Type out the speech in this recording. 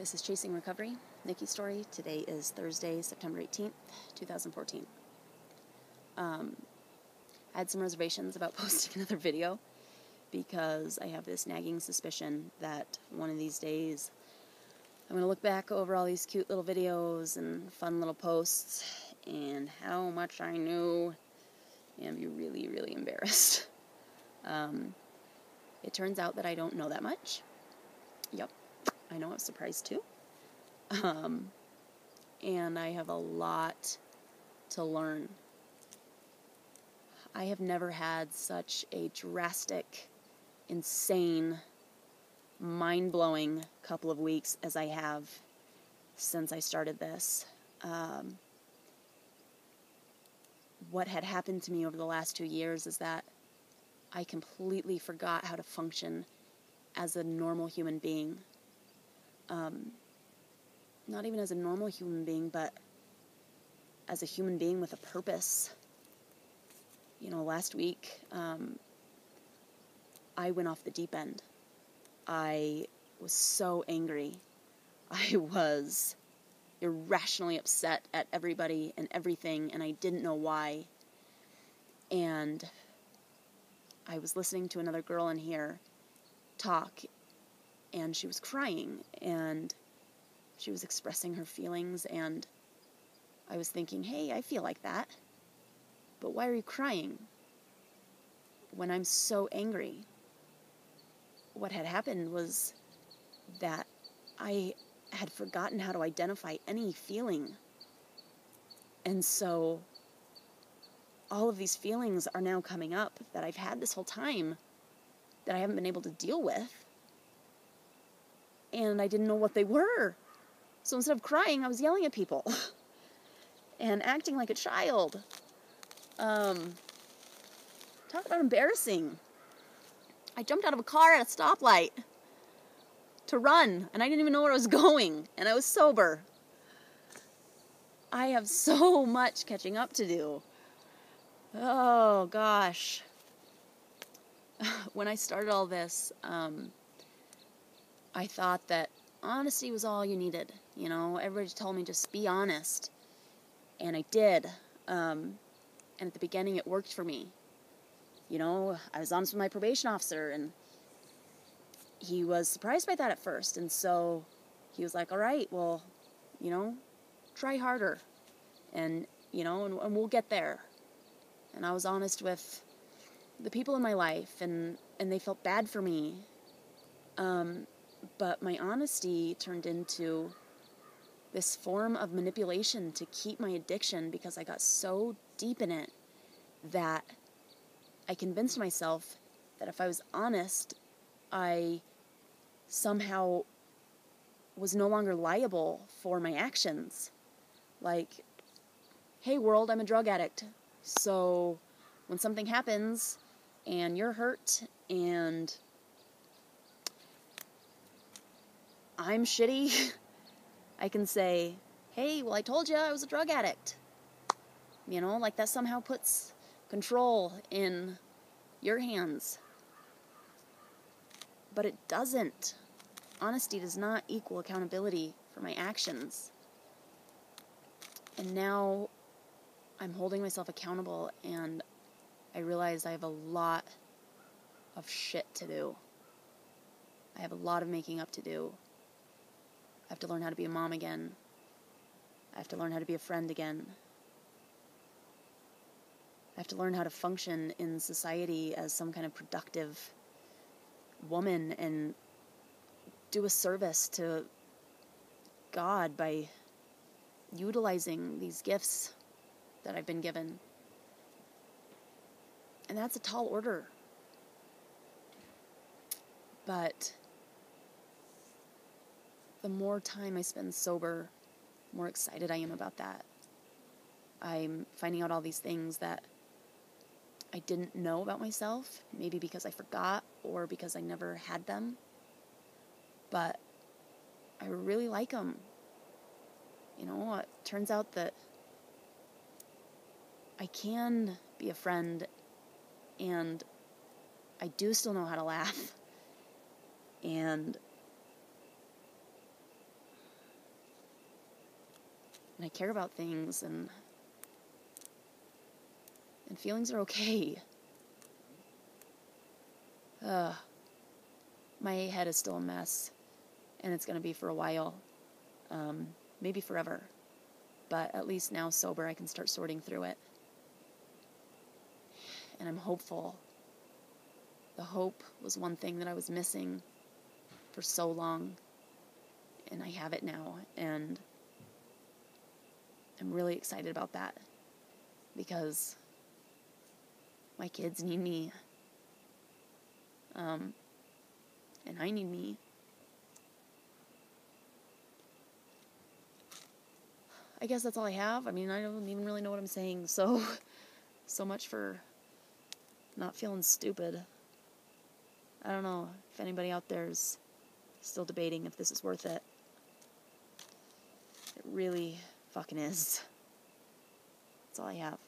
This is Chasing Recovery, Nikki's story. Today is Thursday, September 18th, 2014. I had some reservations about posting another video because I have this nagging suspicion that one of these days I'm going to look back over all these cute little videos and fun little posts and how much I knew and be really, really embarrassed. It turns out that I don't know that much. Yep. I know, I was surprised too. And I have a lot to learn. I have never had such a drastic, insane, mind-blowing couple of weeks as I have since I started this. What had happened to me over the last 2 years is that I completely forgot how to function as a normal human being. Not even as a normal human being, but as a human being with a purpose. You know, last week, I went off the deep end. I was so angry. I was irrationally upset at everybody and everything, and I didn't know why. And I was listening to another girl in here talk, and she was crying, and she was expressing her feelings, and I was thinking, hey, I feel like that, but why are you crying when I'm so angry? What had happened was that I had forgotten how to identify any feeling, and so all of these feelings are now coming up that I've had this whole time that I haven't been able to deal with, and I didn't know what they were. So instead of crying, I was yelling at people and acting like a child. Talk about embarrassing. I jumped out of a car at a stoplight to run, and I didn't even know where I was going, and I was sober. I have so much catching up to do. Oh, gosh. When I started all this, I thought that honesty was all you needed. You know, everybody told me just be honest. And I did. And at the beginning it worked for me. You know, I was honest with my probation officer, and he was surprised by that at first. And so he was like, all right, well, you know, try harder. And, you know, and we'll get there. And I was honest with the people in my life, and they felt bad for me. But my honesty turned into this form of manipulation to keep my addiction, because I got so deep in it that I convinced myself that if I was honest, I somehow was no longer liable for my actions. Like, hey world, I'm a drug addict. So when something happens and you're hurt and I'm shitty, I can say, hey, well, I told you I was a drug addict. You know, like that somehow puts control in your hands. But it doesn't. Honesty does not equal accountability for my actions. And now I'm holding myself accountable, and I realize I have a lot of shit to do. I have a lot of making up to do. I have to learn how to be a mom again. I have to learn how to be a friend again. I have to learn how to function in society as some kind of productive woman and do a service to God by utilizing these gifts that I've been given. And that's a tall order. But the more time I spend sober, the more excited I am about that. I'm finding out all these things that I didn't know about myself, maybe because I forgot or because I never had them. But I really like them. You know, it turns out that I can be a friend, and I do still know how to laugh. And and I care about things, and feelings are okay. My head is still a mess, and it's going to be for a while, maybe forever, but at least now sober I can start sorting through it, and I'm hopeful. The hope was one thing that I was missing for so long, and I have it now, and I'm really excited about that, because my kids need me, and I need me. I guess that's all I have. I mean, I don't even really know what I'm saying, so much for not feeling stupid. I don't know if anybody out there is still debating if this is worth it. It really fucking is. That's all I have.